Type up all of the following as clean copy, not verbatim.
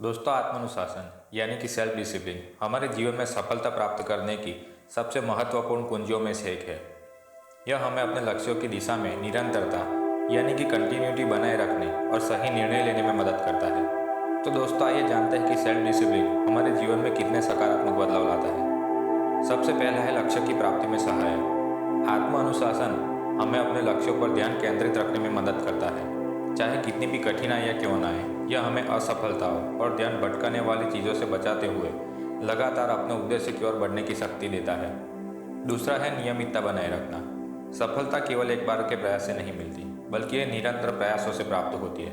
दोस्तों, आत्मानुशासन यानी कि सेल्फ डिसिप्लिन हमारे जीवन में सफलता प्राप्त करने की सबसे महत्वपूर्ण कुंजियों में से एक है। यह हमें अपने लक्ष्यों की दिशा में निरंतरता यानी कि कंटिन्यूटी बनाए रखने और सही निर्णय लेने में मदद करता है। तो दोस्तों, आइए जानते हैं कि सेल्फ डिसिप्लिन हमारे जीवन में कितने सकारात्मक बदलाव लाता है। सबसे पहला है लक्ष्य की प्राप्ति में सहायक। आत्मानुशासन हमें अपने लक्ष्यों पर ध्यान केंद्रित रखने में मदद करता है, चाहे कितनी भी कठिनाइयाँ क्यों न आए। यह हमें असफलताओं और ध्यान भटकाने वाली चीज़ों से बचाते हुए लगातार अपने उद्देश्य की ओर बढ़ने की शक्ति देता है। दूसरा है नियमितता बनाए रखना। सफलता केवल एक बार के प्रयास से नहीं मिलती, बल्कि ये निरंतर प्रयासों से प्राप्त होती है।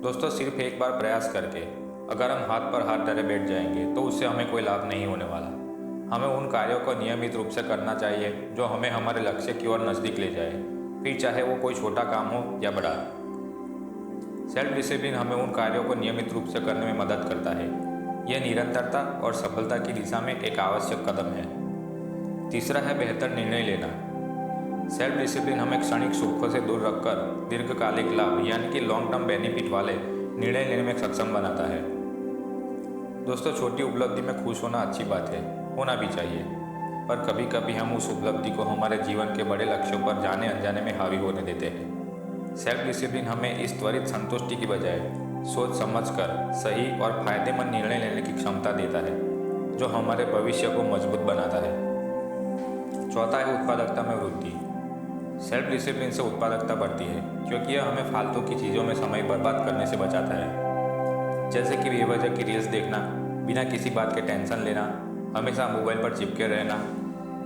दोस्तों, सिर्फ एक बार प्रयास करके अगर हम हाथ पर हाथ धरे बैठ जाएंगे तो उससे हमें कोई लाभ नहीं होने वाला। हमें उन कार्यों को नियमित रूप से करना चाहिए जो हमें हमारे लक्ष्य की ओर नज़दीक ले जाए, फिर चाहे वो कोई छोटा काम हो या बड़ा। सेल्फ डिसिप्लिन हमें उन कार्यों को नियमित रूप से करने में मदद करता है। यह निरंतरता और सफलता की दिशा में एक आवश्यक कदम है। तीसरा है बेहतर निर्णय लेना। सेल्फ डिसिप्लिन हमें क्षणिक सुखों से दूर रखकर दीर्घकालिक लाभ यानी कि लॉन्ग टर्म बेनिफिट वाले निर्णय लेने में सक्षम बनाता है। दोस्तों, छोटी उपलब्धि में खुश होना अच्छी बात है, होना भी चाहिए, पर कभी कभी हम उस उपलब्धि को हमारे जीवन के बड़े लक्ष्यों पर जाने अनजाने में हावी होने देते हैं। सेल्फ डिसिप्लिन हमें इस त्वरित संतुष्टि की बजाय सोच समझकर सही और फायदेमंद निर्णय लेने की क्षमता देता है, जो हमारे भविष्य को मजबूत बनाता है। चौथा है उत्पादकता में वृद्धि। सेल्फ डिसिप्लिन से उत्पादकता बढ़ती है, क्योंकि यह हमें फालतू की चीज़ों में समय बर्बाद करने से बचाता है, जैसे कि बेवजह की रील्स देखना, बिना किसी बात के टेंशन लेना, हमेशा मोबाइल पर चिपके रहना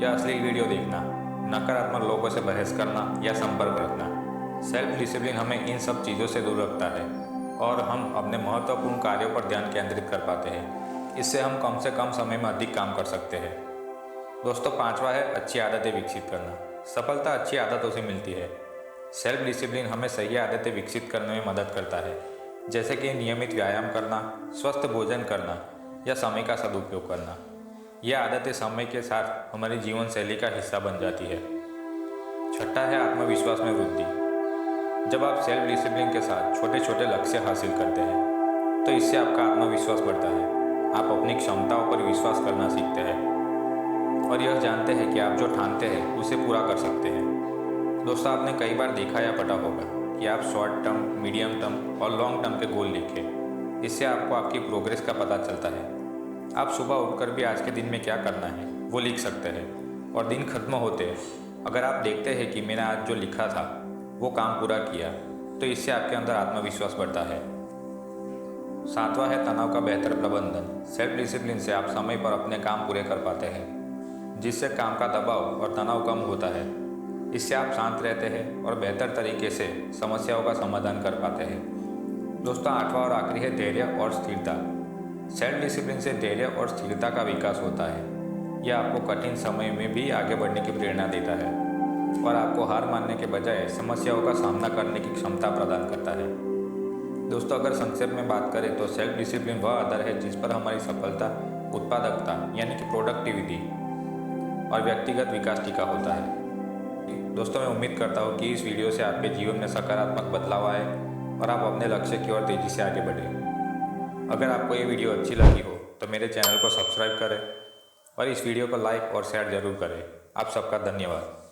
या अश्लील वीडियो देखना, नकारात्मक लोगों से बहस करना या संपर्क रखना। सेल्फ डिसिप्लिन हमें इन सब चीज़ों से दूर रखता है और हम अपने महत्वपूर्ण कार्यों पर ध्यान केंद्रित कर पाते हैं। इससे हम कम से कम समय में अधिक काम कर सकते हैं। दोस्तों, पांचवा है अच्छी आदतें विकसित करना। सफलता अच्छी आदतों से मिलती है। सेल्फ डिसिप्लिन हमें सही आदतें विकसित करने में मदद करता है, जैसे कि नियमित व्यायाम करना, स्वस्थ भोजन करना या समय का सदुपयोग करना। यह आदतें समय के साथ हमारी जीवन शैली का हिस्सा बन जाती है। छठा है आत्मविश्वास में वृद्धि। जब आप सेल्फ डिसिप्लिन के साथ छोटे छोटे लक्ष्य हासिल करते हैं तो इससे आपका आत्मविश्वास बढ़ता है। आप अपनी क्षमताओं पर विश्वास करना सीखते हैं और यह जानते हैं कि आप जो ठानते हैं उसे पूरा कर सकते हैं। दोस्तों, आपने कई बार देखा या पढ़ा होगा कि आप शॉर्ट टर्म, मीडियम टर्म और लॉन्ग टर्म के गोल लिखें। इससे आपको आपकी प्रोग्रेस का पता चलता है। आप सुबह उठकर भी आज के दिन में क्या करना है वो लिख सकते हैं, और दिन खत्म होते अगर आप देखते हैं कि मैंने आज जो लिखा था वो काम पूरा किया, तो इससे आपके अंदर आत्मविश्वास बढ़ता है। सातवां है तनाव का बेहतर प्रबंधन। सेल्फ डिसिप्लिन से आप समय पर अपने काम पूरे कर पाते हैं, जिससे काम का दबाव और तनाव कम होता है। इससे आप शांत रहते हैं और बेहतर तरीके से समस्याओं का समाधान कर पाते हैं। दोस्तों, आठवां और आखिरी है धैर्य और स्थिरता। सेल्फ डिसिप्लिन से धैर्य और स्थिरता का विकास होता है। यह आपको कठिन समय में भी आगे बढ़ने की प्रेरणा देता है और आपको हार मानने के बजाय समस्याओं का सामना करने की क्षमता प्रदान करता है। दोस्तों, अगर संक्षेप में बात करें तो सेल्फ डिसिप्लिन वह आधार है जिस पर हमारी सफलता, उत्पादकता यानी कि प्रोडक्टिविटी और व्यक्तिगत विकास टिका होता है। दोस्तों, मैं उम्मीद करता हूँ कि इस वीडियो से आपके जीवन में सकारात्मक बदलाव आए और आप अपने लक्ष्य की ओर तेज़ी से आगे बढ़ें। अगर आपको ये वीडियो अच्छी लगी हो तो मेरे चैनल को सब्सक्राइब करें और इस वीडियो को लाइक और शेयर ज़रूर करें। आप सबका धन्यवाद।